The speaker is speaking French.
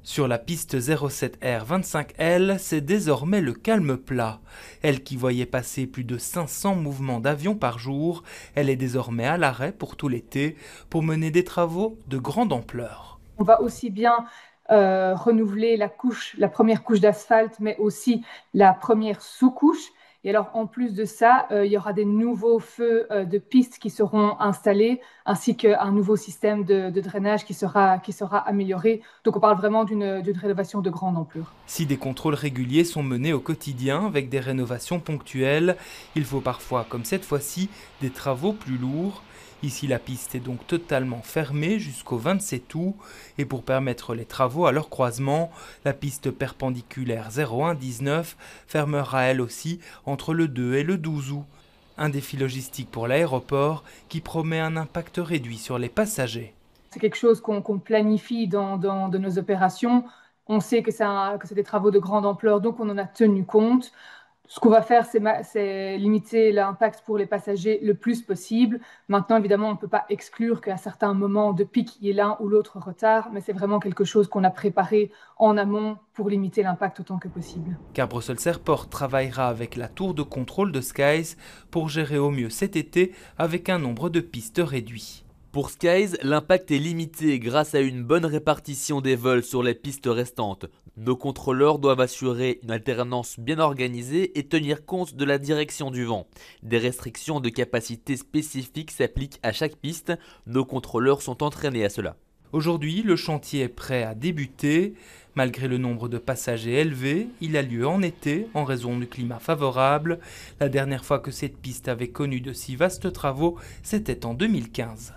Sur la piste 07R25L, c'est désormais le calme plat. Elle qui voyait passer plus de 500 mouvements d'avions par jour, elle est désormais à l'arrêt pour tout l'été pour mener des travaux de grande ampleur. On va aussi bien renouveler la première couche d'asphalte, mais aussi la première sous-couche. Et alors, en plus de ça, il y aura des nouveaux feux de piste qui seront installés, ainsi qu'un nouveau système de drainage qui sera amélioré. Donc, on parle vraiment d'une rénovation de grande ampleur. Si des contrôles réguliers sont menés au quotidien avec des rénovations ponctuelles, il faut parfois, comme cette fois-ci, des travaux plus lourds. Ici, la piste est donc totalement fermée jusqu'au 27 août et pour permettre les travaux à leur croisement, la piste perpendiculaire 0119 fermera elle aussi entre le 2 et le 12 août. Un défi logistique pour l'aéroport qui promet un impact réduit sur les passagers. C'est quelque chose qu'on planifie de nos opérations. On sait que c'est des travaux de grande ampleur, donc on en a tenu compte. Ce qu'on va faire, c'est limiter l'impact pour les passagers le plus possible. Maintenant, évidemment, on ne peut pas exclure qu'à certains moments de pic, il y ait l'un ou l'autre retard, mais c'est vraiment quelque chose qu'on a préparé en amont pour limiter l'impact autant que possible. Car Brussels Airport travaillera avec la tour de contrôle de Skies pour gérer au mieux cet été avec un nombre de pistes réduit. Pour Skies, l'impact est limité grâce à une bonne répartition des vols sur les pistes restantes. Nos contrôleurs doivent assurer une alternance bien organisée et tenir compte de la direction du vent. Des restrictions de capacité spécifiques s'appliquent à chaque piste. Nos contrôleurs sont entraînés à cela. Aujourd'hui, le chantier est prêt à débuter. Malgré le nombre de passagers élevé, il a lieu en été en raison du climat favorable. La dernière fois que cette piste avait connu de si vastes travaux, c'était en 2015.